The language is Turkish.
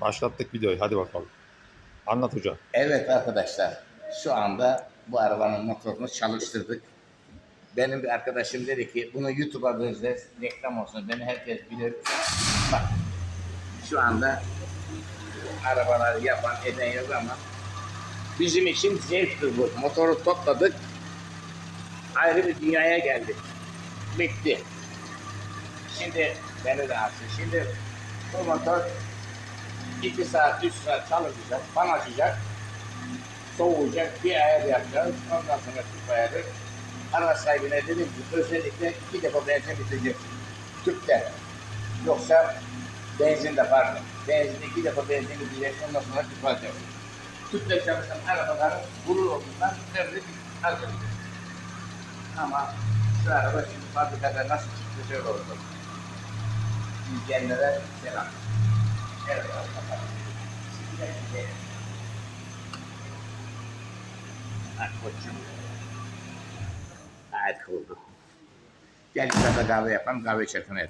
Başlattık videoyu. Hadi bakalım. Anlat hocam. Evet arkadaşlar, şu anda bu arabanın motorunu çalıştırdık. Benim bir arkadaşım dedi ki bunu YouTube'a vereceğiz, reklam olsun, beni herkes bilir. Bak, şu anda arabaları yapan eden yok ama bizim için zevktir bu. Motoru topladık, ayrı bir dünyaya geldik. Bitti. Şimdi beni de açsın. Şimdi bu motor 2 saat, 3 saat çalışacak, fan açacak, soğuyacak, bir ayar yapacağız. Ondan sonra tüp ayarı. Araç sahibine dedim ki özellikle 2 defa benzin bitecek tüpte. Yoksa benzinde pardon. Benzinde 2 defa benzin bitecek, ondan sonra tüp alacak. Tüple çalışan arabaların vurur olduğundan tüplerle hazır. Ama şu araba şimdi fabrikada nasıl çıktı şöyle oldu. İlkenlere selam. Evet, koçum. Gayet oldu. Gel bir kahve yapalım, kahve içelim.